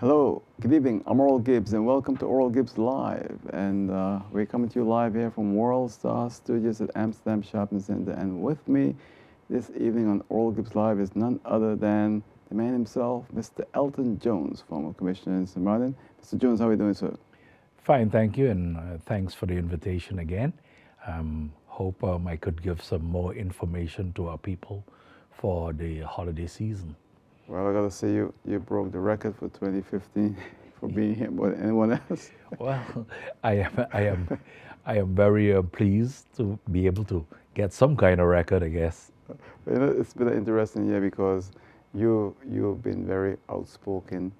Hello, good evening. I'm Oral Gibbs, and welcome to Oral Gibbs Live. And we're coming to you live here from World Star Studios at Amsterdam Shopping Center. And with me this evening on Oral Gibbs Live is none other than the man himself, Mr. Elton Jones, former commissioner in St. Martin. Mr. Jones, how are you doing, sir? Fine, thank you, and thanks for the invitation again. Hope I could give some more information to our people for the holiday season. Well, I got to say, you broke the record for 2015 for being here more than anyone else. Well, I am very pleased to be able to get some kind of record, I guess. You know, it's been an interesting year because you've been very outspoken.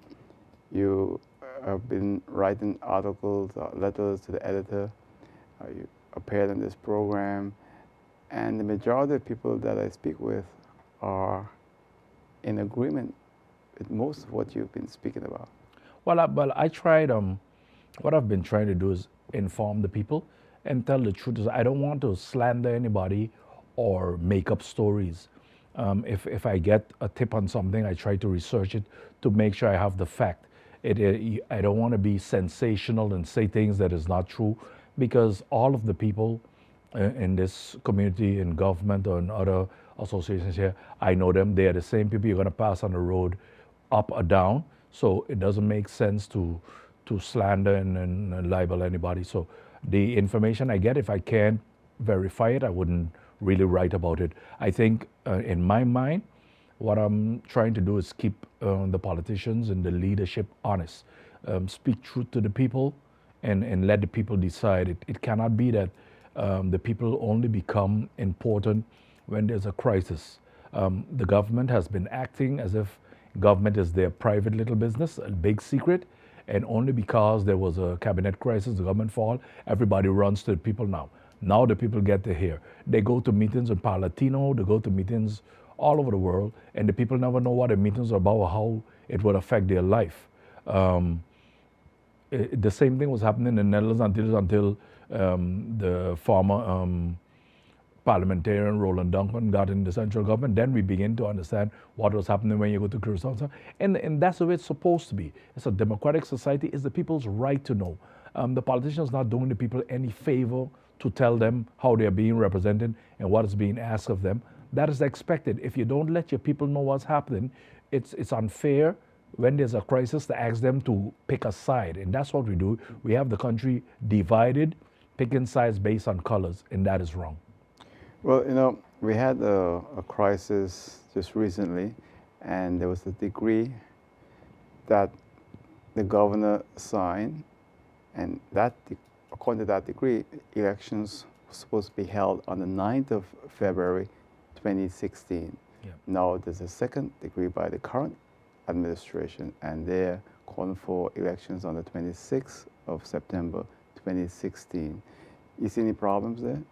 You have been writing articles, letters to the editor. You appeared on this program, and the majority of people that I speak with are in agreement with most of what you've been speaking about. Well, I tried. What I've been trying to do is inform the people and tell the truth. I don't want to slander anybody or make up stories. If I get a tip on something, I try to research it to make sure I have the fact. I don't want to be sensational and say things that is not true, because all of the people in this community, in government, or in other associations here, I know them. They are the same people you're going to pass on the road, up or down. So it doesn't make sense to slander and libel anybody. So the information I get, if I can't verify it, I wouldn't really write about it. I think in my mind, what I'm trying to do is keep the politicians and the leadership honest. Speak truth to the people and let the people decide. It cannot be that the people only become important when there's a crisis. The government has been acting as if government is their private little business, a big secret, and only because there was a cabinet crisis, the government fall, everybody runs to the people now. Now the people get to hear. They go to meetings in Palatino, they go to meetings all over the world, and the people never know what the meetings are about or how it would affect their life. The same thing was happening in the Netherlands until the former parliamentarian Roland Duncan got in the central government. Then we begin to understand what was happening when you go to Curacao. And that's the way it's supposed to be. It's a democratic society. It's the people's right to know. The politicians not doing the people any favor to tell them how they are being represented and what is being asked of them. That is expected. If you don't let your people know what's happening, it's unfair when there's a crisis to ask them to pick a side. And that's what we do. We have the country divided, picking sides based on colors, and that is wrong. Well, you know, we had a crisis just recently, and there was a decree that the governor signed, and according to that decree, elections were supposed to be held on the 9th of February 2016. Yeah. Now, there's a second decree by the current administration, and they're calling for elections on the 26th of September 2016. You see any problems there?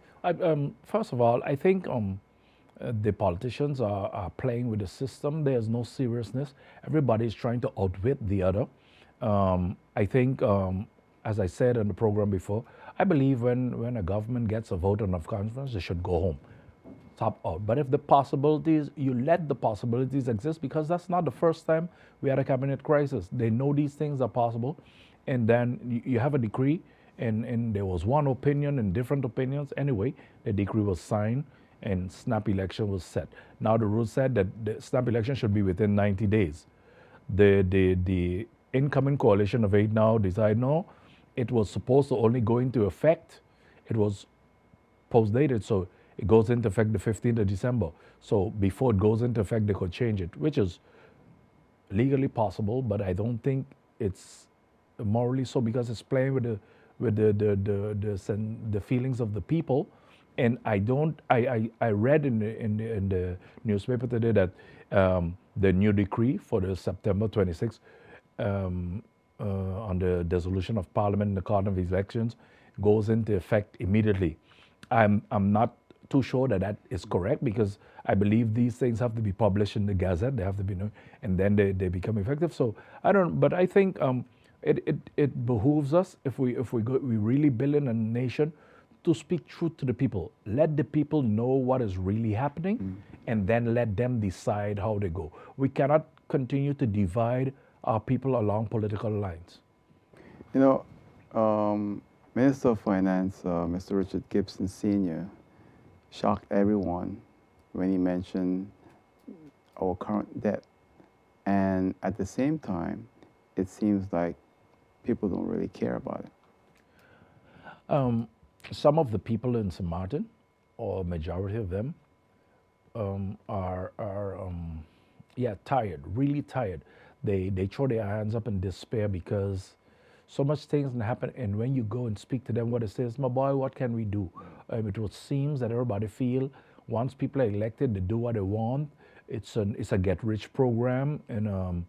First of all, I think the politicians are playing with the system. There's no seriousness. Everybody's trying to outwit the other. I think, as I said in the program before, I believe when a government gets a vote of confidence, they should go home, top out. But if the possibilities, you let the possibilities exist, because that's not the first time we had a cabinet crisis. They know these things are possible, and then you have a decree. And there was one opinion and different opinions. Anyway, the decree was signed and snap election was set. Now the rule said that the snap election should be within 90 days. The incoming coalition of 8 now decided no, it was supposed to only go into effect. It was post-dated, so it goes into effect the 15th of December. So before it goes into effect, they could change it, which is legally possible, but I don't think it's morally so, because it's playing with the feelings of the people. And I read in the newspaper today that the new decree for the September 26th on the dissolution of Parliament and the calling of elections goes into effect immediately. I'm not too sure that is correct, because I believe these things have to be published in the Gazette. They have to be known, and then they become effective. So I don't. But I think it behooves us, if we really build in a nation, to speak truth to the people. Let the people know what is really happening, and then let them decide how they go. We cannot continue to divide are people along political lines. You know, Minister of Finance, Mr. Richard Gibson Sr., shocked everyone when he mentioned our current debt. And at the same time, it seems like people don't really care about it. Some of the people in St. Martin, or majority of them, are yeah, tired, really tired. They throw their hands up in despair because so much things happen. And when you go and speak to them, what it says, my boy, what can we do? It would seems that everybody feel once people are elected, they do what they want. It's a get rich program, and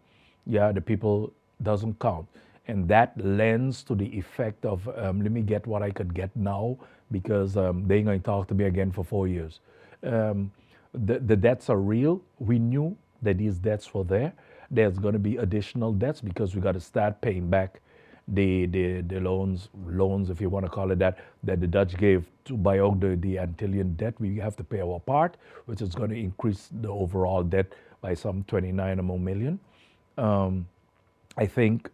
yeah, the people doesn't count, and that lends to the effect of let me get what I could get now because they ain't going to talk to me again for 4 years. Um, the debts are real. We knew that these debts were there. There's going to be additional debts because we got to start paying back the loans, if you want to call it that, that the Dutch gave to buy out the Antillean debt. We have to pay our part, which is going to increase the overall debt by some 29 or more million. I think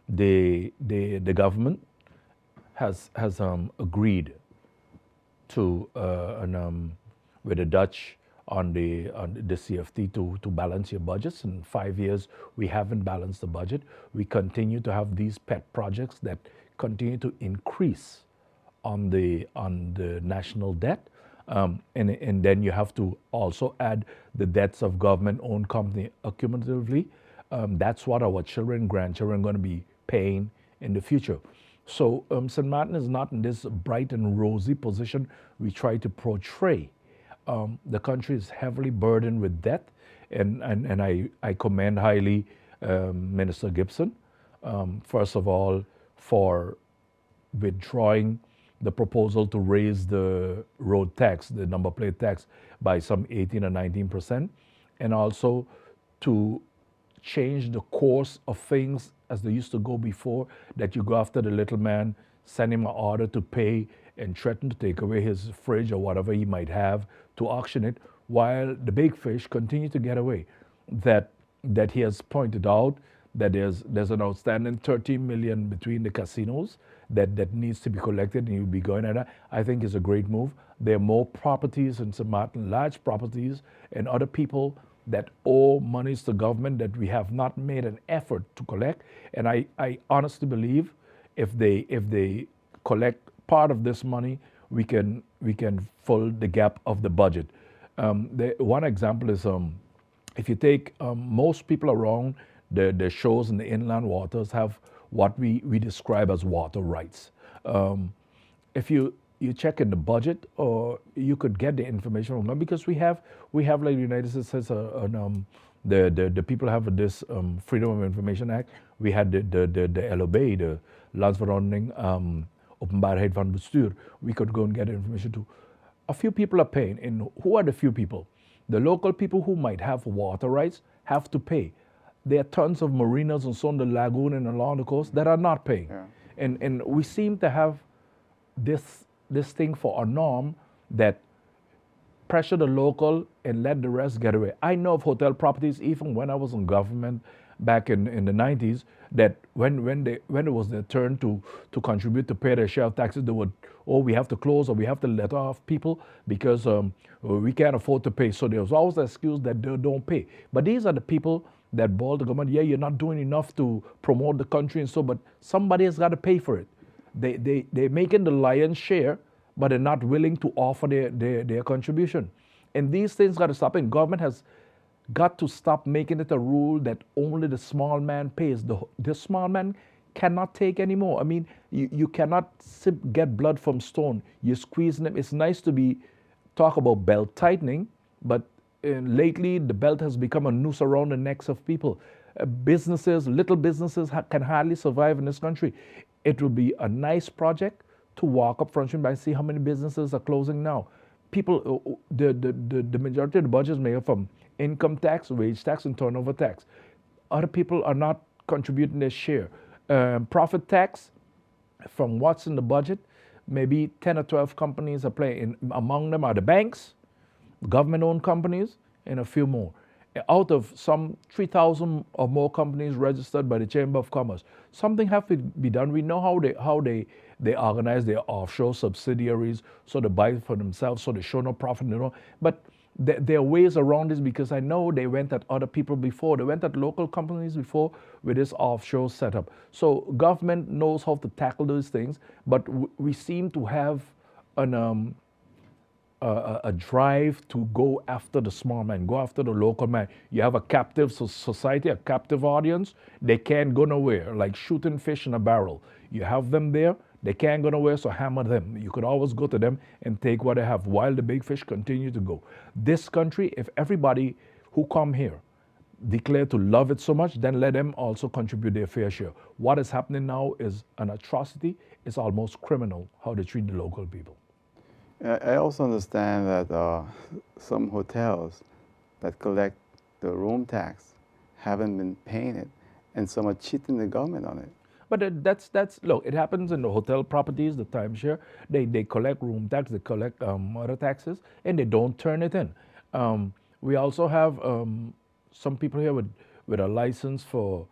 the government has agreed to with the Dutch on the CFT to balance your budgets. In 5 years, we haven't balanced the budget. We continue to have these pet projects that continue to increase on the national debt. And then you have to also add the debts of government-owned company accumulatively. That's what our children, grandchildren are going to be paying in the future. So St. Martin is not in this bright and rosy position we try to portray. The country is heavily burdened with debt, and I commend highly Minister Gibson, first of all, for withdrawing the proposal to raise the road tax, the number plate tax, by some 18 or 19%, and also to change the course of things as they used to go before, that you go after the little man, send him an order to pay, and threaten to take away his fridge or whatever he might have to auction it, while the big fish continue to get away. That he has pointed out that there's an outstanding 13 million between the casinos that needs to be collected, and you'll be going at that. I think is a great move. There are more properties in St. Martin, large properties, and other people that owe monies to government that we have not made an effort to collect. And I honestly believe if they collect part of this money, we can fill the gap of the budget. One example is if you take most people around the shores in the inland waters have what we describe as water rights. If you check in the budget, or you could get the information from them, because we have like the United States says the people have this Freedom of Information Act. We had the LOB, the Landsverordening Openbaarheid van Bestuur. We could go and get information too. A few people are paying, and who are the few people? The local people who might have water rights have to pay. There are tons of marinas and so on the lagoon and along the coast that are not paying. Yeah. And we seem to have this thing for a norm that pressure the local and let the rest get away. I know of hotel properties, even when I was in government back in the 90s, that when it was their turn to contribute to pay their share of taxes, they would, we have to close or we have to let off people because we can't afford to pay. So there was always the excuse that they don't pay. But these are the people that boil the government. Yeah, you're not doing enough to promote the country and so, but somebody has got to pay for it. They're making the lion's share, but they're not willing to offer their contribution. And these things got to stop. And government has got to stop making it a rule that only the small man pays. The small man cannot take anymore. I mean, you cannot get blood from stone. You're squeezing them. It's nice to talk about belt tightening, but lately the belt has become a noose around the necks of people. Little businesses can hardly survive in this country. It will be a nice project to walk up Front Street and see how many businesses are closing now. People, the majority of the budget is made up from income tax, wage tax, and turnover tax. Other people are not contributing their share. Profit tax, from what's in the budget, maybe 10 or 12 companies are playing. Among them are the banks, government-owned companies, and a few more. out of some 3,000 or more companies registered by the Chamber of Commerce. Something have to be done. We know how they organize their offshore subsidiaries, so they buy for themselves, so they show no profit, But there are ways around this because I know they went at other people before. They went at local companies before with this offshore setup. So government knows how to tackle those things, but we seem to have an a drive to go after the small man, go after the local man. You have a captive society, a captive audience. They can't go nowhere, like shooting fish in a barrel. You have them there, they can't go nowhere, so hammer them. You could always go to them and take what they have while the big fish continue to go. This country, if everybody who come here declare to love it so much, then let them also contribute their fair share. What is happening now is an atrocity. It's almost criminal how they treat the local people. I also understand that some hotels that collect the room tax haven't been paying it, and some are cheating the government on it. But that's look. It happens in the hotel properties, the timeshare. They collect room tax, they collect other taxes, and they don't turn it in. We also have some people here with a license for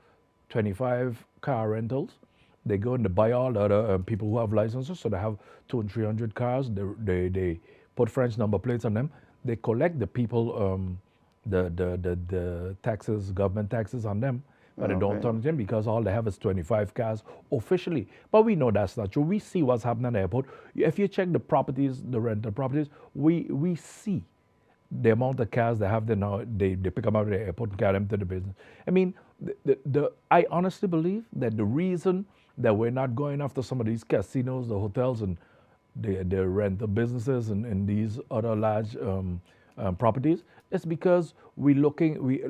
25 car rentals. They go and they buy all the other people who have licenses, so they have 200 and 300 cars. They put French number plates on them. They collect the people the taxes, government taxes on them, but they don't turn it in because all they have is 25 cars officially. But we know that's not true. We see what's happening at the airport. If you check the properties, the rental properties, we see the amount of cars they have there now. They pick them out of the airport and carry them to the business. I mean, I honestly believe that the reason that we're not going after some of these casinos, the hotels, and the rental businesses and these other large properties is because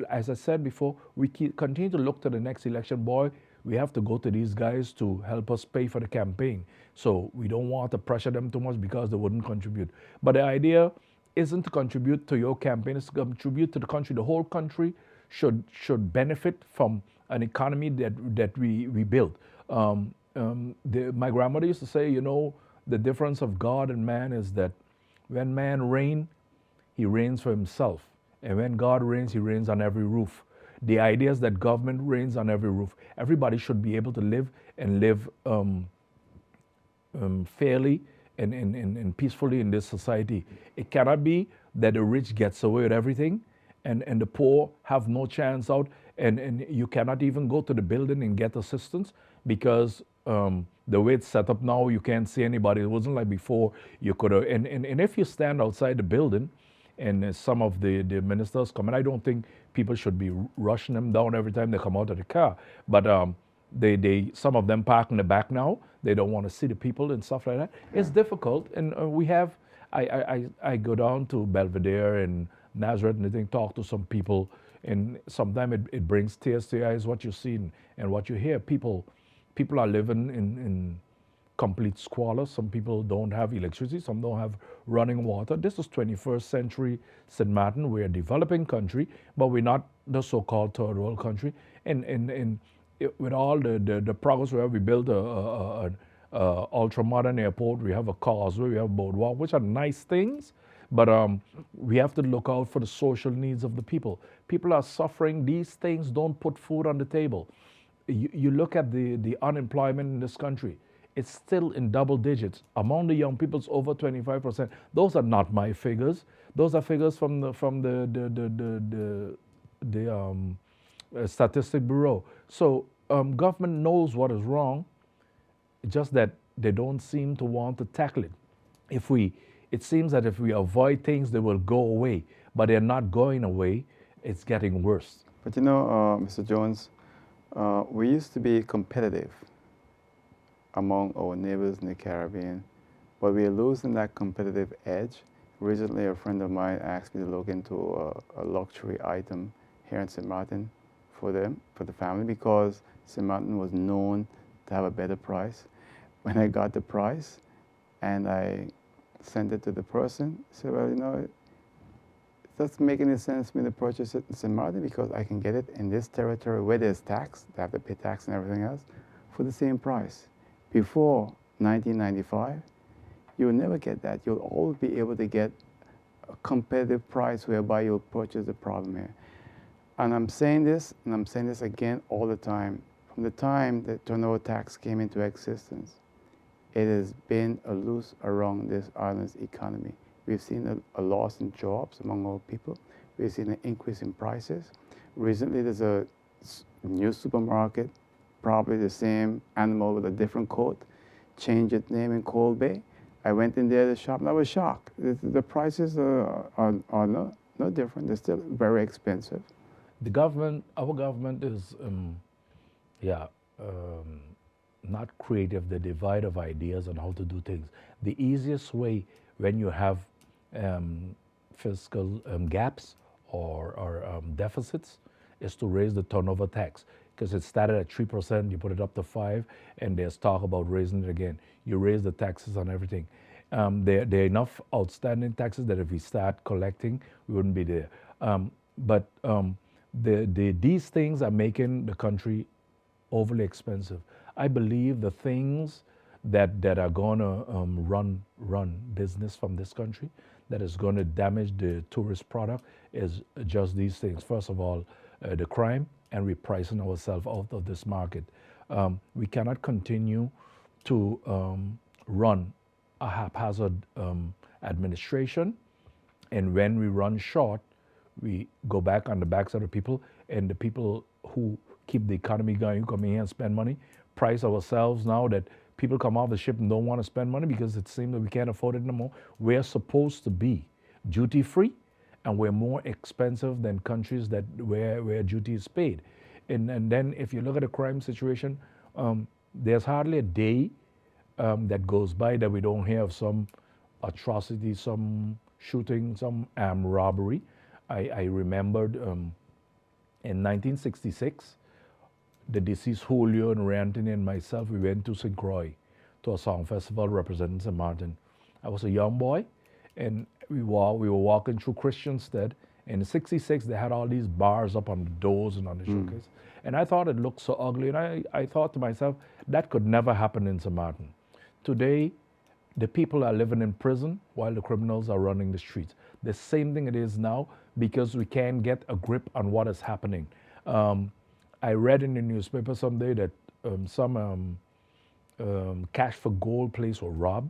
as I said before, we continue to look to the next election. Boy, we have to go to these guys to help us pay for the campaign. So we don't want to pressure them too much because they wouldn't contribute. But the idea isn't to contribute to your campaign, it's to contribute to the country. The whole country should benefit from an economy that we build. My grandmother used to say, the difference of God and man is that when man reigns, he reigns for himself. And when God reigns, he reigns on every roof. The idea is that government reigns on every roof. Everybody should be able to live fairly and peacefully in this society. It cannot be that the rich gets away with everything and the poor have no chance out, and you cannot even go to the building and get assistance because the way it's set up now, you can't see anybody. It wasn't like before. You could have, and if you stand outside the building and some of the ministers come in, I don't think people should be rushing them down every time they come out of the car. But they some of them park in the back now. They don't want to see the people and stuff like that. It's difficult, and we have. I go down to Belvedere and Nazareth and I think talk to some people, and sometimes it brings tears to your eyes what you see and what you hear. People are living in complete squalor. Some people don't have electricity. Some don't have running water. This is 21st century St. Martin. We're a developing country, but we're not the so-called third world country. And with all the progress we have, we built a ultra-modern airport. We have a causeway. We have a boardwalk, which are nice things. But we have to look out for the social needs of the people. People are suffering. These things don't put food on the table. You look at the unemployment in this country. It's still in double digits. Among the young people, it's over 25%. Those are not my figures. Those are figures from the Statistic Bureau. So government knows what is wrong, just that they don't seem to want to tackle it. It seems that if we avoid things, they will go away, but they're not going away. It's getting worse. But Mr. Jones, we used to be competitive among our neighbors in the Caribbean, but we are losing that competitive edge. Recently, a friend of mine asked me to look into a luxury item here in St. Martin for the family, because St. Martin was known to have a better price. When I got the price and I sent it to the person, I said, well, it doesn't make any sense for me to purchase it in St. Martin because I can get it in this territory where there's tax, they have to pay tax and everything else, for the same price. Before 1995, you'll never get that. You'll always be able to get a competitive price whereby you'll purchase the problem here. And I'm saying this, and I'm saying this again all the time. From the time the turnover tax came into existence, it has been a loose around this island's economy. We've seen a loss in jobs among our people. We've seen an increase in prices. Recently, there's a new supermarket, probably the same animal with a different coat, changed its name in Cold Bay. I went in there to shop and I was shocked. The prices are no different. They're still very expensive. The government, our government is, yeah, um, not creative. The divide of ideas on how to do things. The easiest way when you have um, fiscal gaps or deficits is to raise the turnover tax because it started at 3%, you put it up to 5, and there's talk about raising it again. You raise the taxes on everything. There are enough outstanding taxes that if we start collecting, we wouldn't be there. But these things are making the country overly expensive. I believe the things that are going to run business from this country, that is going to damage the tourist product, is just these things. First of all, the crime, and we're pricing ourselves out of this market. We cannot continue to run a haphazard administration, and when we run short, we go back on the backs of the people, and the people who keep the economy going, who come in here and spend money, price ourselves now that people come off the ship and don't want to spend money because it seems that we can't afford it no more. We're supposed to be duty free, and we're more expensive than countries that where duty is paid. And then if you look at the crime situation, there's hardly a day that goes by that we don't hear of some atrocity, some shooting, some robbery. I remembered in 1966, the deceased Julio and Rantin and myself, we went to St. Croix to a song festival representing St. Martin. I was a young boy, and we were walking through Christianstead. In '66, they had all these bars up on the doors and on the showcase. And I thought it looked so ugly. And I thought to myself, that could never happen in St. Martin. Today, the people are living in prison while the criminals are running the streets. The same thing it is now because we can't get a grip on what is happening. I read in the newspaper someday that some cash for gold place were robbed.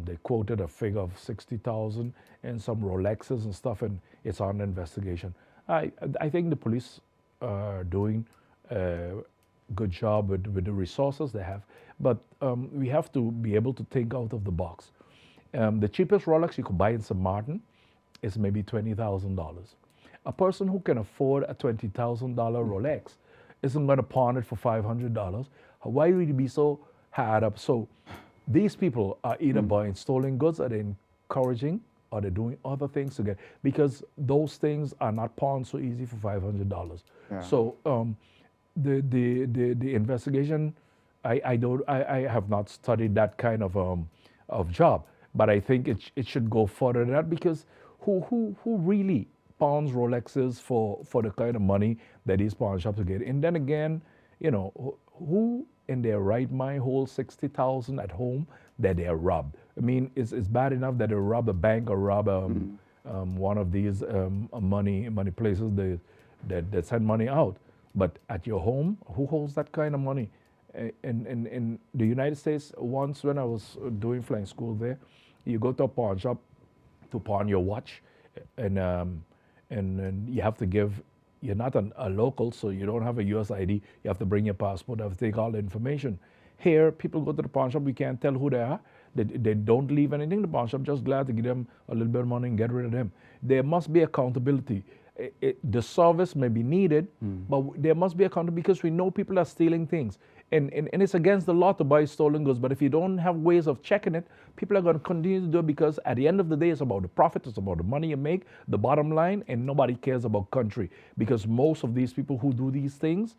They quoted a figure of 60,000 and some Rolexes and stuff, and it's on the investigation. I think the police are doing a good job with the resources they have, but we have to be able to think out of the box. The cheapest Rolex you could buy in St. Martin is maybe $20,000. A person who can afford a $20,000 Rolex isn't going to pawn it for $500. Why would you be so hard up? So these people are either buying stolen goods, or they're encouraging, or they're doing other things to get, because those things are not pawned so easy for $500. Yeah. So the investigation, I have not studied that kind of job, but I think it should go further than that, because who really pawns Rolexes for the kind of money that these pawn shops are getting? And then again, you know, who in their right mind holds 60,000 at home that they're robbed? I mean, it's bad enough that they rob a bank or rob one of these money places that send money out. But at your home, who holds that kind of money? In the United States, once when I was doing flying school there, you go to a pawn shop to pawn your watch, and you have to give. You're not a local, so you don't have a U.S. ID. You have to bring your passport. You have to take all the information. Here, people go to the pawn shop. We can't tell who they are. They don't leave anything. The pawn shop just glad to give them a little bit of money and get rid of them. There must be accountability. The service may be needed, but there must be accountability, because we know people are stealing things. And it's against the law to buy stolen goods, but if you don't have ways of checking it, people are going to continue to do it, because at the end of the day, it's about the profit, it's about the money you make, the bottom line, and nobody cares about country, because most of these people who do these things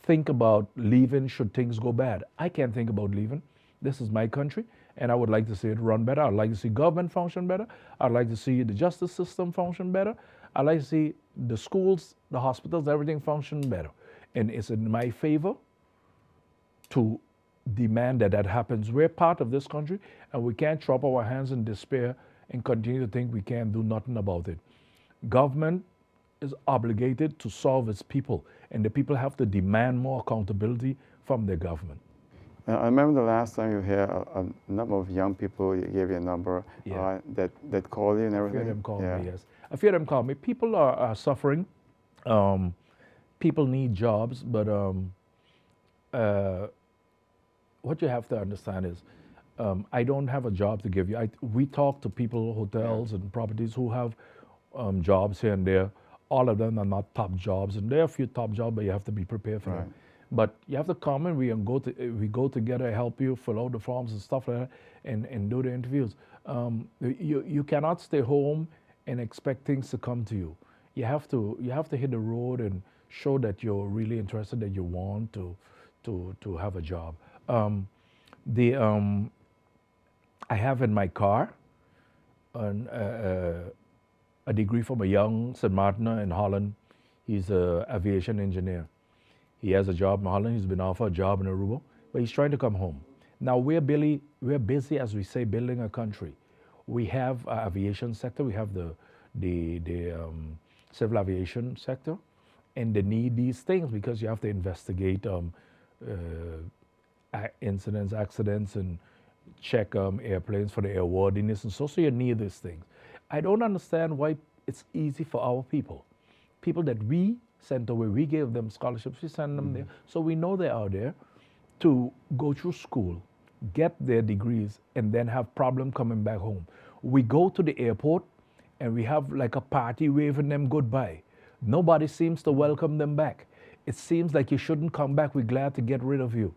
think about leaving should things go bad. I can't think about leaving. This is my country, and I would like to see it run better. I'd like to see government function better. I'd like to see the justice system function better. I'd like to see the schools, the hospitals, everything function better. And it's in my favor to demand that happens. We're part of this country, and we can't throw up our hands in despair and continue to think we can't do nothing about it. Government is obligated to solve its people, and the people have to demand more accountability from their government. I remember the last time you had a number of young people, you gave your number, Yeah. that called you and A few of everything. them call Yeah. me, yes. A few of them call me. People are suffering. Um, People need jobs, but uh, what you have to understand is I don't have a job to give you. We talk to people, hotels and properties who have jobs here and there. All of them are not top jobs, and there are a few top jobs, but you have to be prepared for Right. them. But you have to come and we go together, help you fill out the forms and stuff like that, and do the interviews. You cannot stay home and expect things to come to you. You have to hit the road and show that you're really interested, that you want to have a job. The I have in my car an, a degree from a young St. Martiner in Holland. He's an aviation engineer. He has a job in Holland. He's been offered a job in Aruba, but he's trying to come home. Now we're busy, as we say, building a country. We have aviation sector. We have the civil aviation sector, and they need these things because you have to investigate incidents, accidents, and check airplanes for the airworthiness and so. So you need these things. I don't understand why it's easy for our people that we sent away. We gave them scholarships. We send them there, so we know they're out there to go through school, get their degrees, and then have problem coming back home. We go to the airport and we have like a party waving them goodbye. Nobody seems to welcome them back. It seems like you shouldn't come back. We're glad to get rid of you.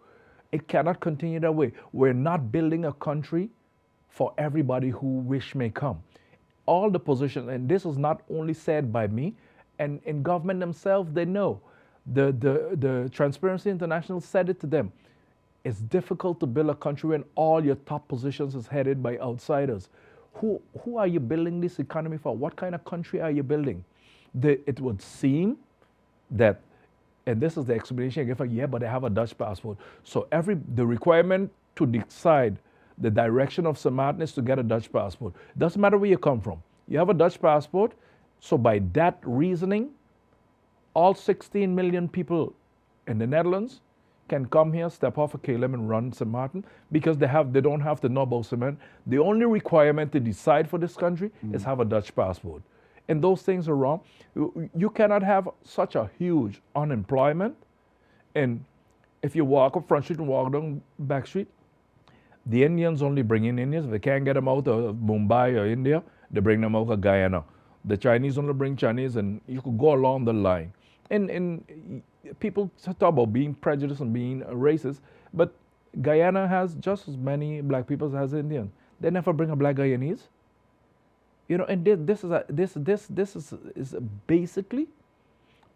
It cannot continue that way. We're not building a country for everybody who wish may come. All the positions, and this is not only said by me, and in government themselves, they know. The Transparency International said it to them. It's difficult to build a country when all your top positions is headed by outsiders. Who are you building this economy for? What kind of country are you building? It would seem that, and this is the explanation I give, yeah, but they have a Dutch passport. So the requirement to decide the direction of St. Martin is to get a Dutch passport. Doesn't matter where you come from. You have a Dutch passport, so by that reasoning, all 16 million people in the Netherlands can come here, step off a KLM and run St. Martin because they don't have to know about cement. The only requirement to decide for this country is have a Dutch passport. And those things are wrong. You cannot have such a huge unemployment. And if you walk up Front Street and walk down back street, the Indians only bring in Indians. If they can't get them out of Mumbai or India, they bring them out of Guyana. The Chinese only bring Chinese, and you could go along the line. And people talk about being prejudiced and being racist, but Guyana has just as many black people as has Indians. They never bring a black Guyanese. You know, and this is basically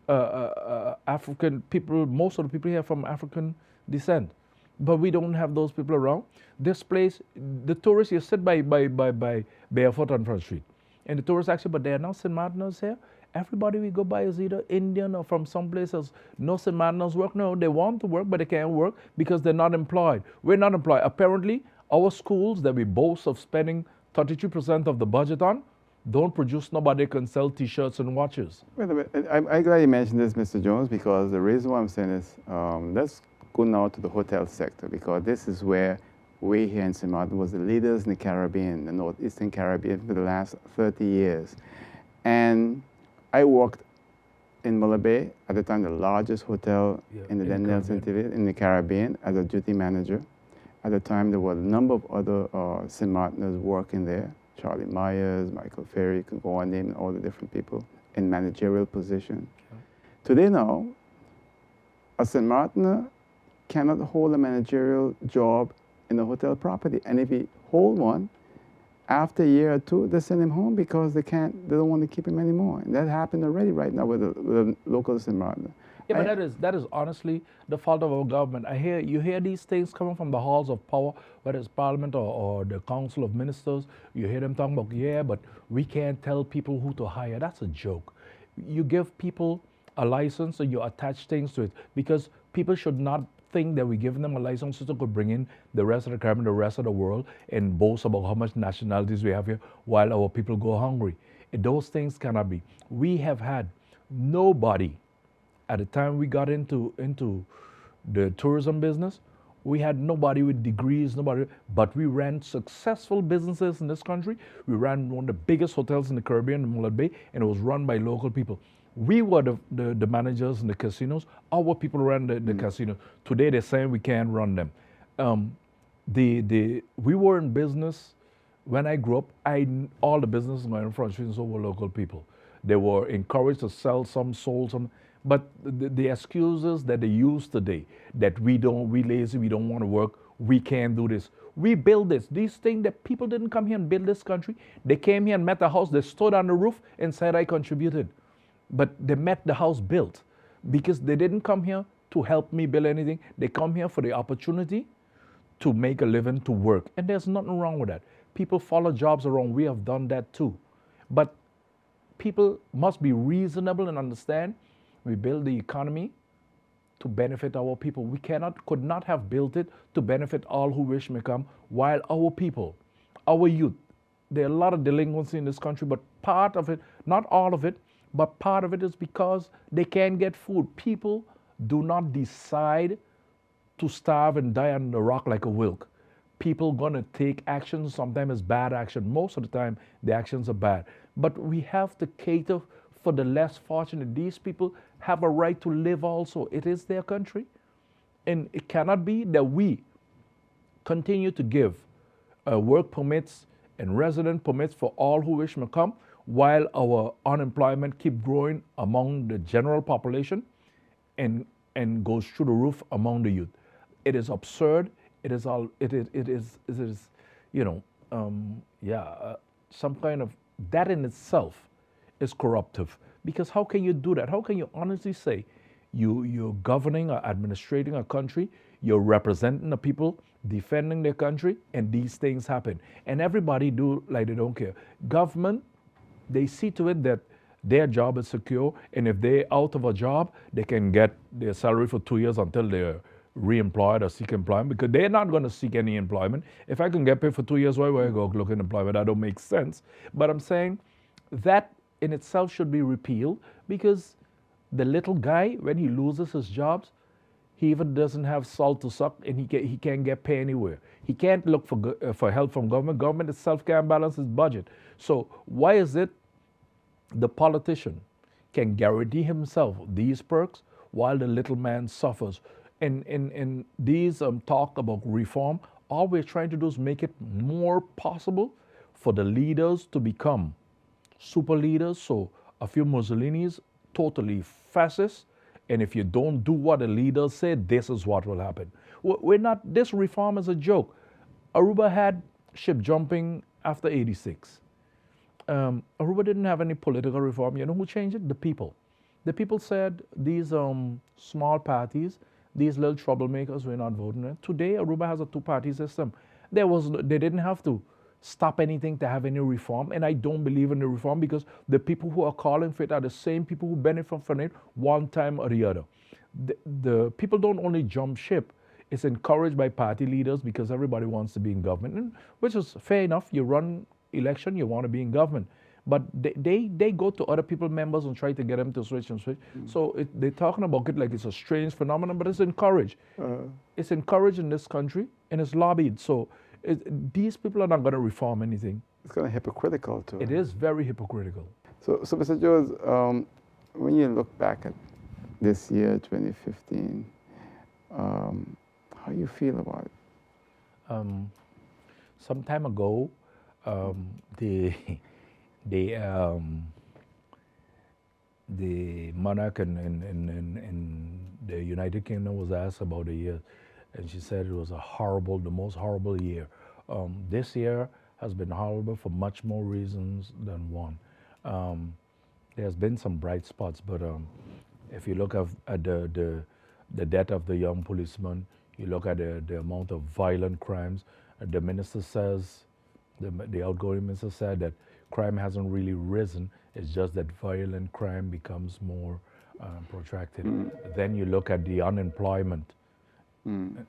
African people. Most of the people here are from African descent, but we don't have those people around. This place, the tourists, you sit by barefoot on Front Street, and the tourists actually, but there are no St. Martiners here. Everybody we go by is either Indian or from someplace else. No St. Martiners work. No, they want to work, but they can't work because they're not employed. We're not employed. Apparently, our schools that we boast of spending 33% of the budget on don't produce nobody can sell T-shirts and watches. Wait a minute. I'm glad you mentioned this, Mr. Jones, because the reason why I'm saying is, let's go now to the hotel sector, because this is where we here in St. Martin was the leaders in the Caribbean, the Northeastern Caribbean, for the last 30 years. And I worked in Muller Bay, at the time the largest hotel in the Nelson TV in the Caribbean, as a duty manager. At the time, there were a number of other St. Martiners working there. Charlie Myers, Michael Ferry, you can go on naming all the different people in managerial position. Okay. Today now, a St. Martiner cannot hold a managerial job in a hotel property. And if he hold one, after a year or two, they send him home because they don't want to keep him anymore. And that happened already right now with the local St. Martiner. Yeah, but that is honestly the fault of our government. You hear these things coming from the halls of power, whether it's Parliament or the Council of Ministers. You hear them talking about, yeah, but we can't tell people who to hire. That's a joke. You give people a license and you attach things to it because people should not think that we're giving them a license so they could bring in the rest of the Caribbean, the rest of the world, and boast about how much nationalities we have here while our people go hungry. Those things cannot be. We have had Nobody, at the time we got into the tourism business, we had nobody with degrees, nobody, but we ran successful businesses in this country. We ran one of the biggest hotels in the Caribbean, in Mullet Bay, and it was run by local people. We were the managers in the casinos. Our people ran the casino. Today they're saying we can't run them. Um, we were in business when I grew up. All the businesses going in front streets were local people. They were encouraged to sell some, sold some, but the excuses that they use today, that we lazy, we don't want to work, we can't do this. We build this. These things that people didn't come here and build this country. They came here and met a house. They stood on the roof and said, I contributed. But they met the house built because they didn't come here to help me build anything. They come here for the opportunity to make a living, to work. And there's nothing wrong with that. People follow jobs around. We have done that too. But people must be reasonable and understand we build the economy to benefit our people. We could not have built it to benefit all who wish may come, while our people, our youth, there are a lot of delinquency in this country, but part of it, not all of it, but part of it is because they can't get food. People do not decide to starve and die on the rock like a wilk. People gonna take action. Sometimes it's bad action. Most of the time, the actions are bad. But we have to cater for the less fortunate. These people have a right to live also. It is their country. And it cannot be that we continue to give work permits and resident permits for all who wish to come, while our unemployment keep growing among the general population and goes through the roof among the youth. It is absurd. It is all. It is. Some kind of that in itself is corruptive. Because how can you do that? How can you honestly say you're governing or administrating a country, you're representing the people, defending their country, and these things happen, and everybody do like they don't care. Government, they see to it that their job is secure, and if they're out of a job, they can get their salary for 2 years until they're re-employed or seek employment, because they're not going to seek any employment. If I can get paid for 2 years, why would I go look at employment? That don't make sense. But I'm saying that in itself should be repealed, because the little guy, when he loses his jobs, he even doesn't have salt to suck, and he can't get pay anywhere. He can't look for help from government. Government itself can't balance his budget. So why is it the politician can guarantee himself these perks while the little man suffers? And these talk about reform, all we're trying to do is make it more possible for the leaders to become super leaders. So a few Mussolinis, totally fascist, and if you don't do what the leaders say, this is what will happen. We're not, this reform is a joke. Aruba had ship jumping after 86. Aruba didn't have any political reform. You know who changed it? The people. The people said these small parties, these little troublemakers, we're not voting in. Today, Aruba has a two-party system. They didn't have to stop anything to have any reform, and I don't believe in the reform, because the people who are calling for it are the same people who benefit from it one time or the other. The people don't only jump ship. It's encouraged by party leaders because everybody wants to be in government, which is fair enough. You run election, you want to be in government. But they go to other people, members, and try to get them to switch and switch. So they're talking about it like it's a strange phenomenon, but it's encouraged. It's encouraged in this country, and it's lobbied. So these people are not going to reform anything. It's kind of hypocritical too. It is very hypocritical. So Mr. Jones, when you look back at this year, 2015, how you feel about it? Some time ago, the monarch in the United Kingdom was asked about the year, and she said it was the most horrible year. This year has been horrible for much more reasons than one. There's been some bright spots, but if you look at the death of the young policeman, you look at the amount of violent crimes. The minister says, the outgoing minister said that crime hasn't really risen. It's just that violent crime becomes more protracted. Then you look at the unemployment and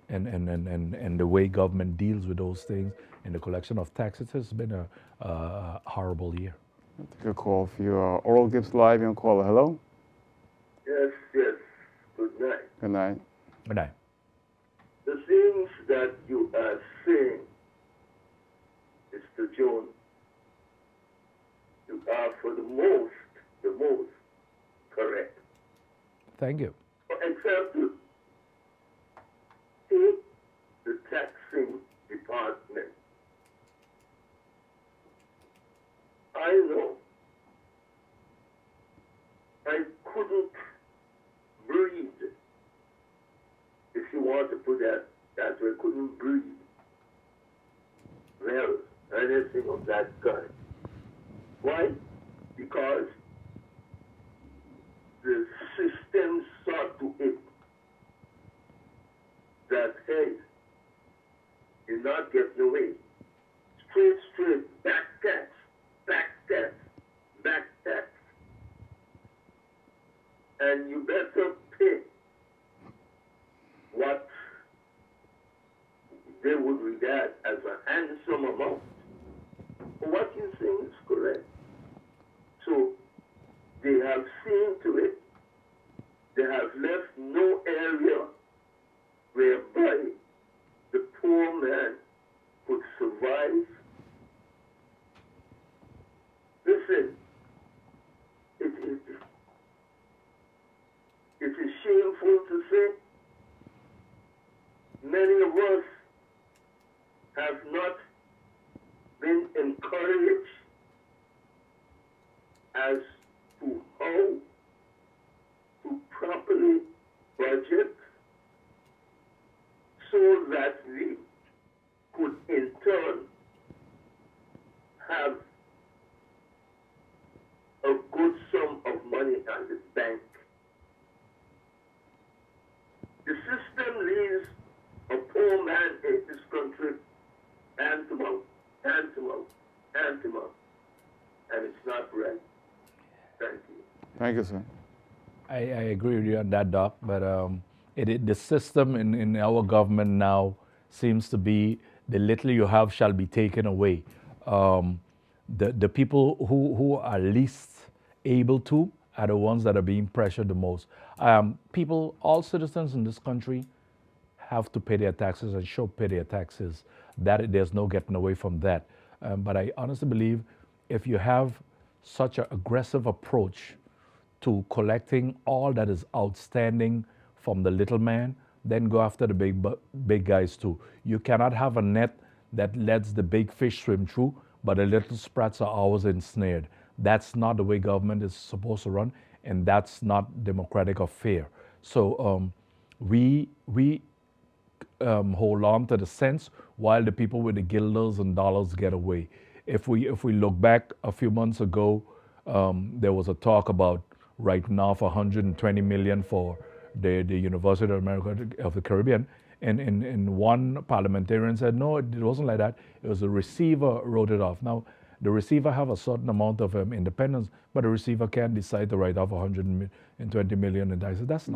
the way government deals with those things and the collection of taxes. Has been a horrible year. I'll take a call for you. Oral Gibbes Live, you want to call? Hello? Yes, yes. Good night. Good night. Good night. The things that you are saying, Mr. Jones, you are for the most correct. Thank you. For example, take the taxing department. I know I couldn't breathe, if you want to put that way, couldn't breathe. Well, anything of that kind. Why? Because the system saw to it that, hey, you're not getting away. Straight, back tax, back tax, back tax. And you better pay what they would regard as a handsome amount. What you're saying is correct. So they have seen to it, they have left no area whereby the poor man could survive. Listen, it is shameful to say many of us have not been encouraged as to how to properly budget so that we could in turn have a good sum of money at the bank. The system leaves a poor man in this country hand to mouth, and it's not right. Thank you. Thank you, sir. I agree with you on that, Doc. But the system in our government now seems to be the little you have shall be taken away. The people who are least able to are the ones that are being pressured the most. All citizens in this country have to pay their taxes and should pay their taxes. That there's no getting away from that. But I honestly believe if you have such an aggressive approach to collecting all that is outstanding from the little man, then go after the big guys too. You cannot have a net that lets the big fish swim through, but the little sprats are always ensnared. That's not the way government is supposed to run, and that's not democratic or fair. So we hold on to the cents while the people with the guilders and dollars get away. If we look back a few months ago, there was a talk about writing off 120 million for the University of America of the Caribbean, and one parliamentarian said no, it wasn't like that. It was the receiver wrote it off. Now the receiver have a certain amount of independence, but the receiver can't decide to write off 120 million. And I said that's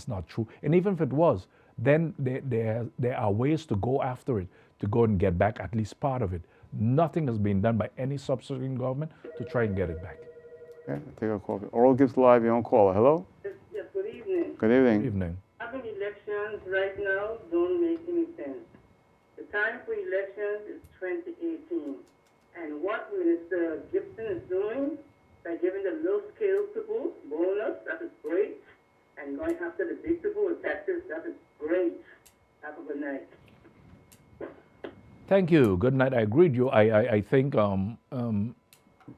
not true. And even if it was, then there are ways to go after it, to go and get back at least part of it. Nothing has been done by any subsequent government to try and get it back. Okay, take a call. Oral Gibbes Live, you're on caller. Hello? Yes, good evening. Good evening. Good evening. Having elections right now don't make any sense. The time for elections is 2018. And what Minister Gibson is doing by giving the low-scale people bonus, that is great. And going after the big people with taxes, that is great. Have a good night. Thank you. Good night. I agree with you. I think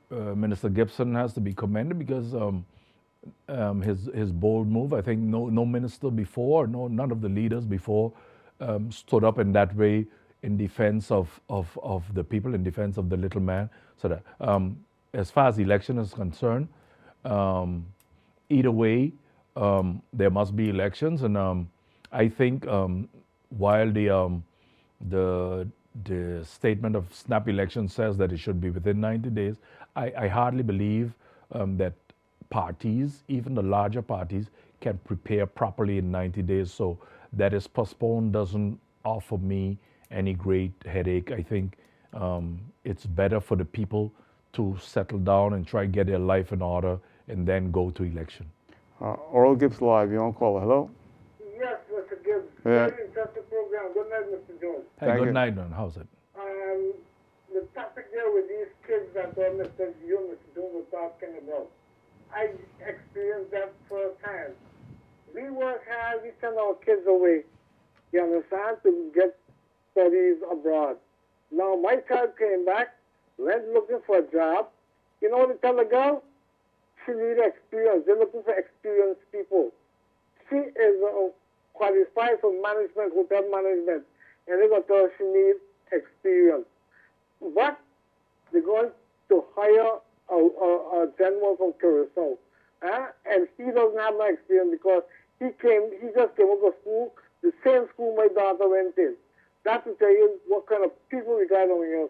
Minister Gibson has to be commended because his bold move. I think no minister before, none of the leaders before stood up in that way in defense of the people, in defense of the little man. So that as far as the election is concerned, either way, there must be elections, and I think while the statement of snap election says that it should be within 90 days, I hardly believe that parties, even the larger parties, can prepare properly in 90 days. So that is postponed doesn't offer me any great headache. I think it's better for the people to settle down and try to get their life in order and then go to election. Oral Gibbs Live, you want to call? Hello? Yes, Mr. Gibbs. Yeah. Very interesting program. Good night, Mr. Jones. Hey, Thank good you. night, man. How's it? The topic there with these kids that you, Mr. Jones, were talking about, I experienced that firsthand. We work hard, we send our kids away, you understand, to get studies abroad. Now, my child came back, went looking for a job. You know what they tell the girl? She needs experience. They're looking for experienced people. She is qualified for management, hotel management, and they're going to tell her she needs experience. But they're going to hire a general from Curacao, and he doesn't have no experience because he just came out of school, the same school my daughter went in. That to tell you what kind of people we got on here.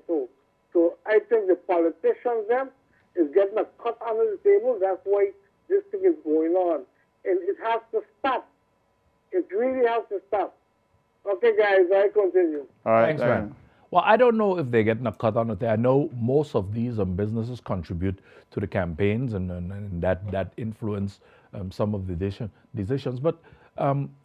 So I think the politicians them is getting a cut under the table. That's why this thing is going on, and it has to stop. It really has to stop. Okay, guys, I continue. All right. Thanks, man. Well, I don't know if they're getting a cut on it. I know most of these businesses contribute to the campaigns and that influence some of the decisions. But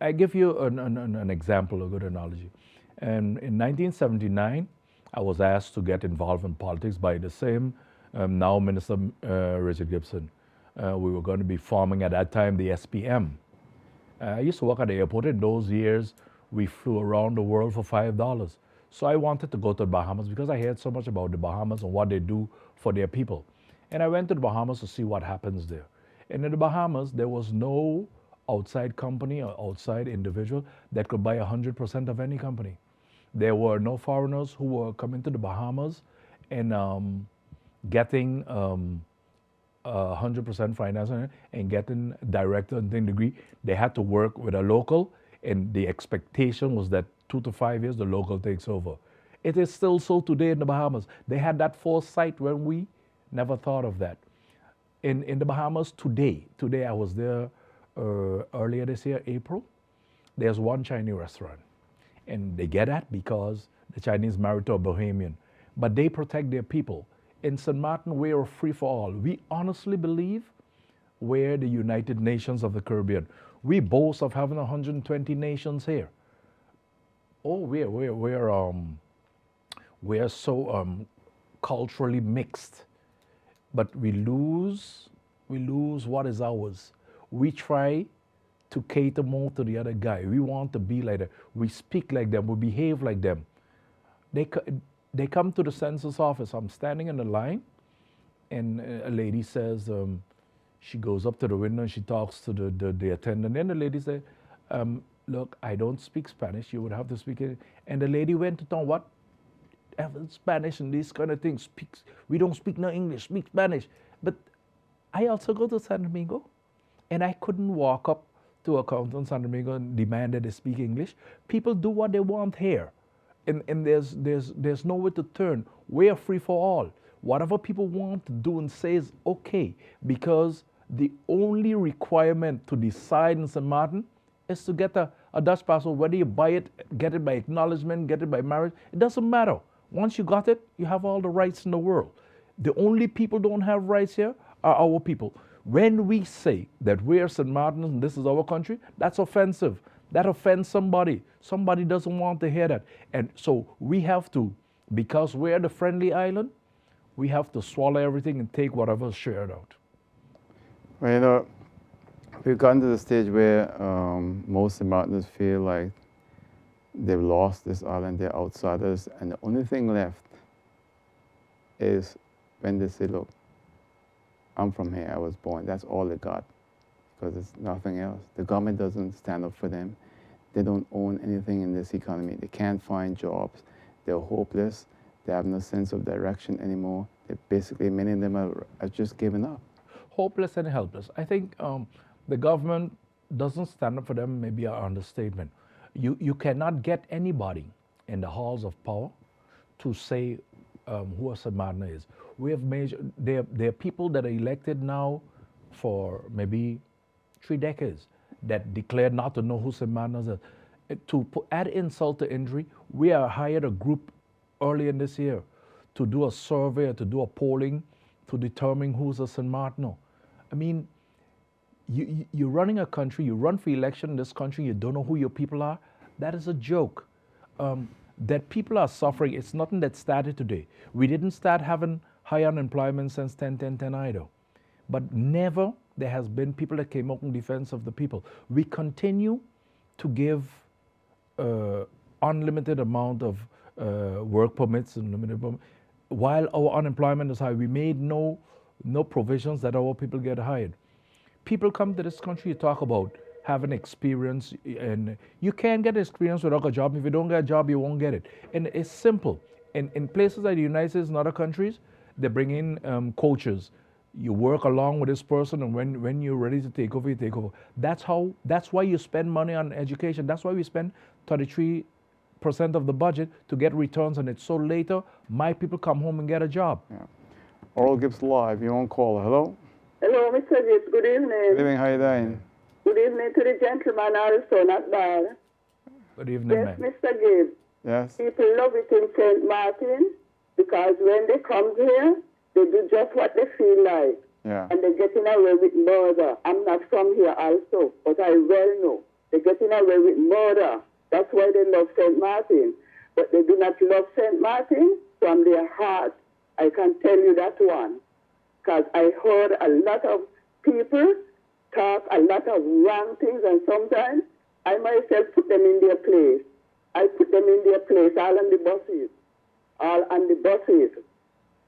I give you an example, a good analogy. And in 1979, I was asked to get involved in politics by the same now Minister Richard Gibson. We were going to be forming at that time the SPM. I used to work at the airport. In those years, we flew around the world for $5. So I wanted to go to the Bahamas because I heard so much about the Bahamas and what they do for their people. And I went to the Bahamas to see what happens there. And in the Bahamas, there was no outside company or outside individual that could buy 100% of any company. There were no foreigners who were coming to the Bahamas and getting 100% financing and getting director and degree. They had to work with a local, and the expectation was that 2 to 5 years the local takes over. It is still so today in the Bahamas. They had that foresight when we never thought of that. In the Bahamas today I was there earlier this year, April. There's one Chinese restaurant, and they get that because the Chinese married to a Bohemian, but they protect their people. In St. Martin, we're free for all. We honestly believe we're the United Nations of the Caribbean. We boast of having 120 nations here. Oh, we're so culturally mixed, but we lose what is ours. We try to cater more to the other guy. We want to be like them. We speak like them. We behave like them. They come to the census office. I'm standing in the line, and a lady says, she goes up to the window and she talks to the attendant. And the lady said, look, I don't speak Spanish. You would have to speak it. And the lady went to town, what? Spanish and these kind of things. We don't speak no English, speak Spanish. But I also go to San Domingo, and I couldn't walk up to a counter in San Domingo and demand that they speak English. People do what they want here. And there's nowhere to turn. We are free for all. Whatever people want to do and say is okay, because the only requirement to decide in St. Martin is to get a Dutch passport. Whether you buy it, get it by acknowledgement, get it by marriage, it doesn't matter. Once you got it, you have all the rights in the world. The only people don't have rights here are our people. When we say that we are St. Martin and this is our country, that's offensive. That offends somebody. Somebody doesn't want to hear that. And so we have to, because we're the friendly island, we have to swallow everything and take whatever's shared out. Well, you know, we've gotten to the stage where most St. Martiners feel like they've lost this island, they're outsiders, and the only thing left is when they say, look, I'm from here, I was born. That's all they got, because it's nothing else. The government doesn't stand up for them. They don't own anything in this economy. They can't find jobs. They're hopeless. They have no sense of direction anymore. They basically, many of them are just giving up. Hopeless and helpless. I think the government doesn't stand up for them, maybe an understatement. You cannot get anybody in the halls of power to say who a St. Martiner is. We have there are people that are elected now for maybe 3 decades that declared not to know who St. Martiners are. To add insult to injury, we have hired a group early in this year to do a survey, to do a polling, to determine who's a St. Martiner. I mean, you're running a country, you run for election in this country, you don't know who your people are. That is a joke. That people are suffering, it's nothing that started today. We didn't start having high unemployment since 10 either. But never there has been people that came up in defense of the people. We continue to give unlimited amount of work permits and limited while our unemployment is high. We made no provisions that our people get hired. People come to this country to talk about having experience, and you can't get experience without a job. If you don't get a job, you won't get it. And it's simple. In places like the United States and other countries, they bring in coaches. You work along with this person, and when you're ready to take over, you take over. That's why you spend money on education. That's why we spend 33% of the budget to get returns on it. So later, my people come home and get a job. Yeah. Oral Gibbes Live, you're on call. Hello? Hello, Mr. Gibbes. Good evening. Good evening, how you doing? Good evening to the gentleman also, not bad. Good evening, Yes, ma'am. Mr. Gibbes. Yes? People love it in St. Martin because when they come here, they do just what they feel like. Yeah. And they're getting away with murder. I'm not from here also, but I well know. They're getting away with murder. That's why they love St. Martin. But they do not love St. Martin from their heart. I can tell you that one. Because I heard a lot of people talk a lot of wrong things, and sometimes I myself put them in their place. I put them in their place, all on the buses. All on the buses.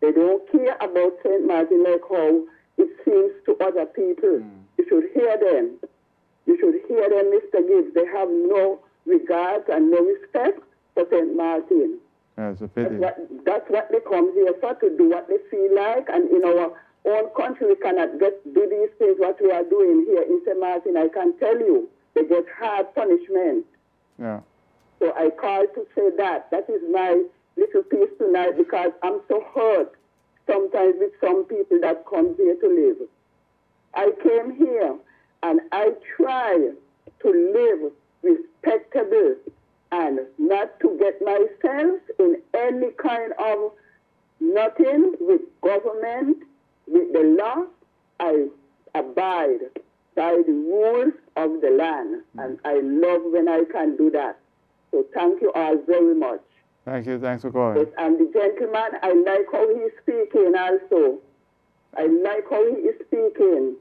They don't care about St. Martin like how it seems to other people. You should hear them. You should hear them, Mr. Gibbes. They have no regard and no respect for St. Martin. Yeah, it's a pity. That's what they come here for, to do what they feel like. And in our own country, we cannot do these things, what we are doing here in St. Martin. I can tell you, they get hard punishment. Yeah. So I call to say that. That is my little piece tonight, because I'm so hurt sometimes with some people that come here to live. I came here and I try to live respectable and not to get myself in any kind of nothing with government, with the law. I abide by the rules of the land, and I love when I can do that. So thank you all very much. Thank you. Thanks for calling. Yes, and the gentleman, I like how he is speaking also. I like how he is speaking.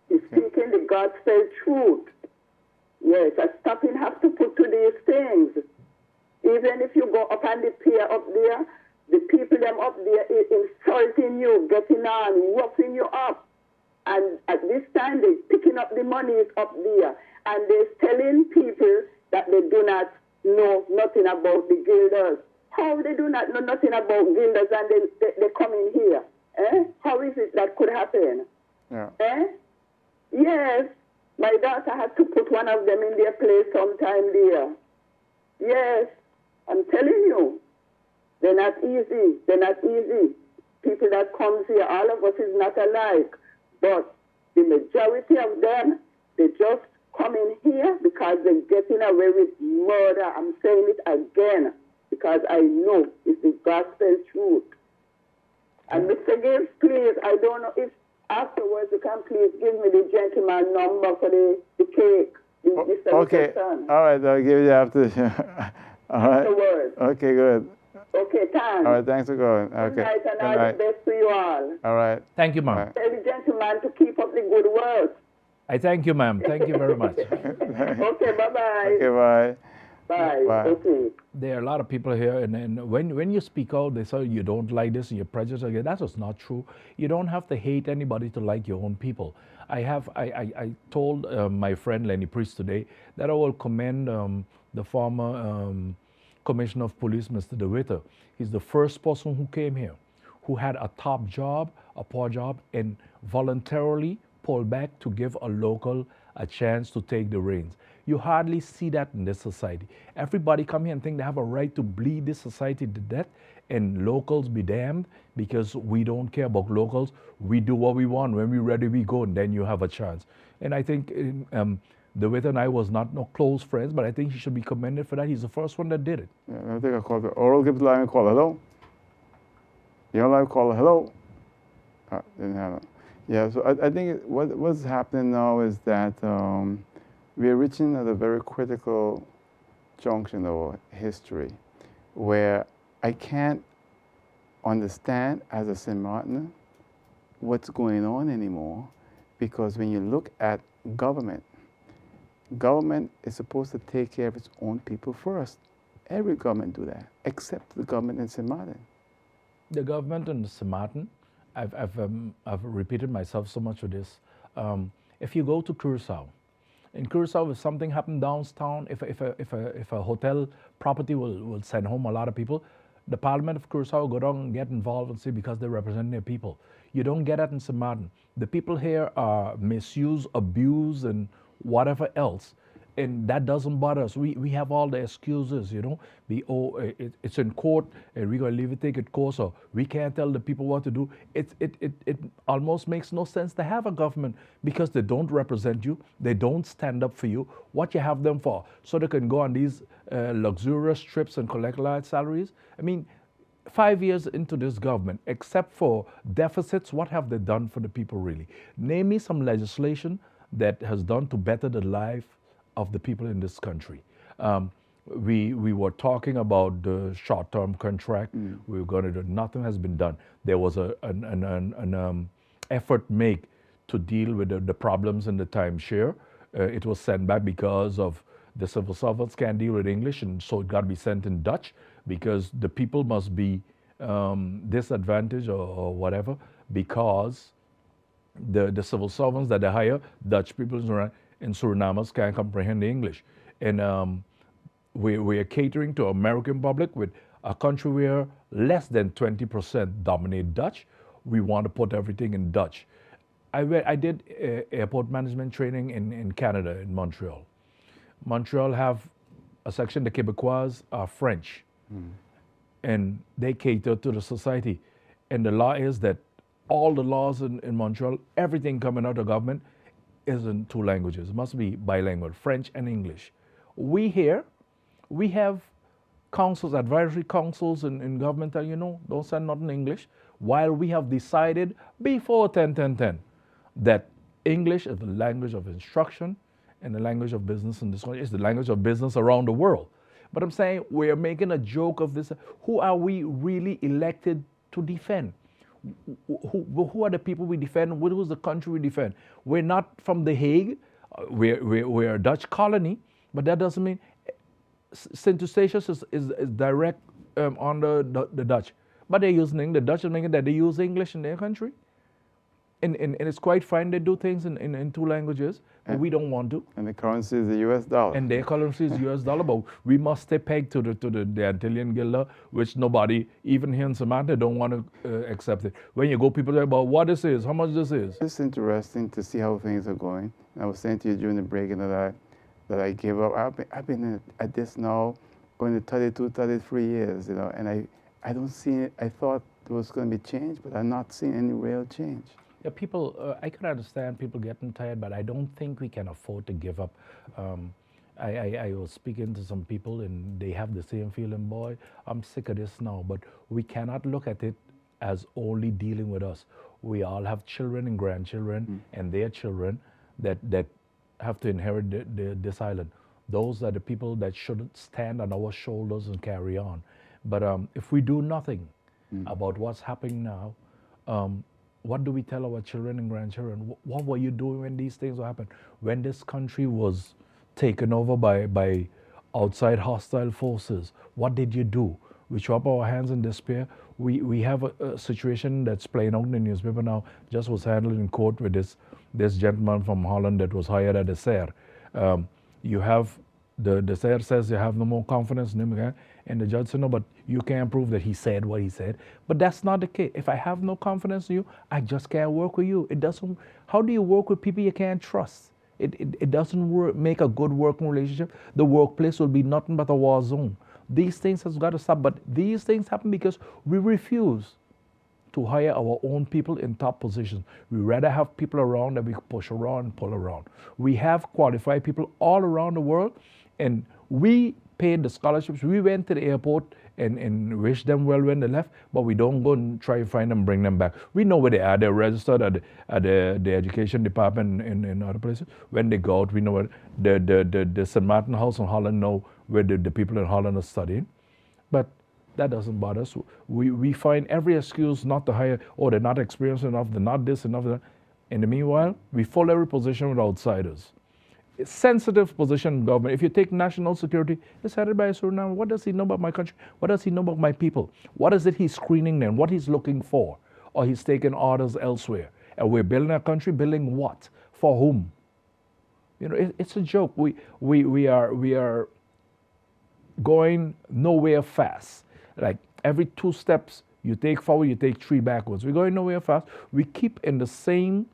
He's speaking the gospel truth. Yes, a stopping have to put to these things. Even if you go up on the pier up there, the people them up there is insulting you, getting on, roughing you up. And at this time, they're picking up the monies up there. And they're telling people that they do not know nothing about the guilders. How they do not know nothing about guilders and they come in here? Eh? How is it that could happen? Yeah. Eh? Yes, my daughter had to put one of them in their place sometime there. Yes, I'm telling you, they're not easy. They're not easy. People that comes here, all of us is not alike. But the majority of them, they just come in here because they're getting away with murder. I'm saying it again because I know it's the gospel truth. And Mr. Gibbes, please, I don't know if afterwards you can please give me the gentleman number for the cake. Mr. Okay. Son. All right, I'll give you after. All right. Afterwards. Okay, good. Okay, thanks. All right, thanks for calling. Okay. Good night, and Good all night. the best to you all. All right. Thank you, ma'am. Bye. Tell the gentleman to keep up the good work. I thank you, ma'am. Thank you very much. Okay, bye-bye. Okay, bye. Bye. Bye. Okay. There are a lot of people here, and when you speak out, they say you don't like this and you're prejudiced against. That's just not true. You don't have to hate anybody to like your own people. I told my friend Lenny Priest today that I will commend the former Commissioner of Police, Mr. DeWitter. He's the first person who came here, who had a top job, a poor job, and voluntarily pulled back to give a local a chance to take the reins. You hardly see that in this society. Everybody come here and think they have a right to bleed this society to death, and locals be damned because we don't care about locals. We do what we want. When we're ready, we go, and then you have a chance. And I think DeWitt and I was not no close friends, but I think he should be commended for that. He's the first one that did it. Yeah, let me take a call. Oral Gibbes live call. Hello? You're on live call. Hello? Didn't have it. Yeah, so I think what's happening now is that we're reaching at a very critical junction of our history where I can't understand as a St. Martiner what's going on anymore, because when you look at government, government is supposed to take care of its own people first. Every government do that, except the government in St. Martin. The government in St. Martin, I've repeated myself so much with this. If you go to Curacao, in Curacao, if something happened downtown, if a hotel property will send home a lot of people, the Parliament of Curacao go down and get involved and say, because they represent their people. You don't get that in St. Martin. The people here are misused, abused, and whatever else. And that doesn't bother us. We have all the excuses, you know. It's in court, and we're going to leave it, take it course, or we can't tell the people what to do. It almost makes no sense to have a government, because they don't represent you. They don't stand up for you. What you have them for? So they can go on these luxurious trips and collect large salaries? I mean, 5 years into this government, except for deficits, what have they done for the people really? Name me some legislation that has done to better the life of the people in this country. We were talking about the short-term contract. We were going to do, nothing has been done. There was an effort made to deal with the problems in the timeshare. It was sent back because of the civil servants can't deal with English, and so it got to be sent in Dutch, because the people must be disadvantaged or whatever, because the civil servants that they hire, Dutch people in Surinamers can't comprehend the English. And we are catering to American public with a country where less than 20% dominate Dutch. We want to put everything in Dutch. I did airport management training in Canada, in Montreal. Montreal have a section, the Quebecois are French, and they cater to the society. And the law is that all the laws in Montreal, everything coming out of government is in 2 languages. It must be bilingual, French and English. We here, we have councils, advisory councils in government that, you know, don't send nothing in English, while we have decided before 10-10-10 that English is the language of instruction and the language of business in this country. It's the language of business around the world. But I'm saying we're making a joke of this. Who are we really elected to defend? Who are the people we defend? Who's the country we defend? We're not from The Hague. We're a Dutch colony, but that doesn't mean St. Eustatius is direct under the Dutch. But they're using the Dutch is making that they use English in their country. And it's quite fine they do things in 2 languages, but we don't want to. And the currency is the US dollar. And their currency is US dollar, but we must stay pegged to the Antillean guilder, which nobody, even here in Samantha, don't want to accept it. When you go, people talk about what this is, how much this is. It's interesting to see how things are going. I was saying to you during the break that I gave up. I've been at this now going to 32, 33 years, you know, and I don't see it. I thought there was going to be change, but I'm not seeing any real change. Yeah, people, I can understand people getting tired, but I don't think we can afford to give up. I was speaking to some people and they have the same feeling, boy, I'm sick of this now, but we cannot look at it as only dealing with us. We all have children and grandchildren and their children that have to inherit this island. Those are the people that should stand on our shoulders and carry on. But if we do nothing about what's happening now, what do we tell our children and grandchildren? What were you doing when these things happened? When this country was taken over by outside hostile forces, what did you do? We threw up our hands in despair. We have a situation that's playing out in the newspaper now, just was handled in court with this gentleman from Holland that was hired at the SER. You have, the SER says you have no more confidence in him, and the judge said, no, but you can't prove that he said what he said. But that's not the case. If I have no confidence in you, I just can't work with you. It doesn't, how do you work with people you can't trust? It doesn't make a good working relationship. The workplace will be nothing but a war zone. These things has got to stop, but these things happen because we refuse to hire our own people in top positions. We rather have people around that we push around and pull around. We have qualified people all around the world, and we paid the scholarships. We went to the airport and wished them well when they left, but we don't go and try to find them, bring them back. We know where they are. They're registered at the education department in other places. When they go out, we know where the St. Martin House in Holland know where the people in Holland are studying. But that doesn't bother us. We find every excuse not to hire, oh, they're not experienced enough, they're not this, enough. In the meanwhile, we fill every position with outsiders. It's sensitive position in government. If you take national security, it's headed by a Suriname. What does he know about my country? What does he know about my people? What is it he's screening then? What he's looking for? Or he's taking orders elsewhere. And we're building a country, building what? For whom? You know, it's a joke. We are going nowhere fast. Like every 2 steps you take forward, you take 3 backwards. We're going nowhere fast. We keep in the same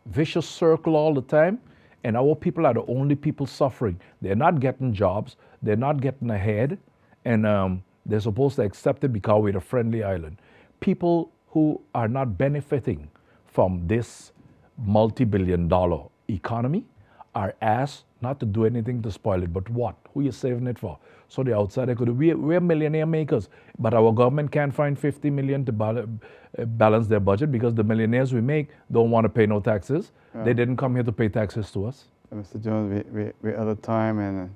vicious circle all the time, and our people are the only people suffering. They're not getting jobs, they're not getting ahead, and they're supposed to accept it because we're a friendly island. People who are not benefiting from this multi-billion-dollar economy are asked not to do anything to spoil it, but what? Who are you saving it for? So the outsider could do. We're millionaire makers, but our government can't find 50 million to balance their budget because the millionaires we make don't want to pay no taxes. Yeah. They didn't come here to pay taxes to us. Mr. Jones, we're out of time, and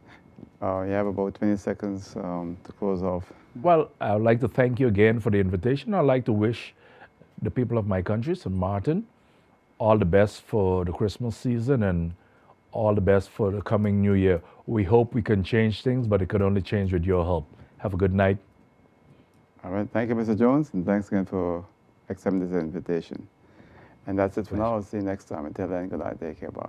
you have about 20 seconds to close off. Well, I would like to thank you again for the invitation. I'd like to wish the people of my country, St. Martin, all the best for the Christmas season and all the best for the coming new year. We hope we can change things, but it could only change with your help. Have a good night. All right. Thank you, Mr. Jones, and thanks again for accepting this invitation. And that's it for now. I'll see you next time. Until then, good night. Take care. Bye.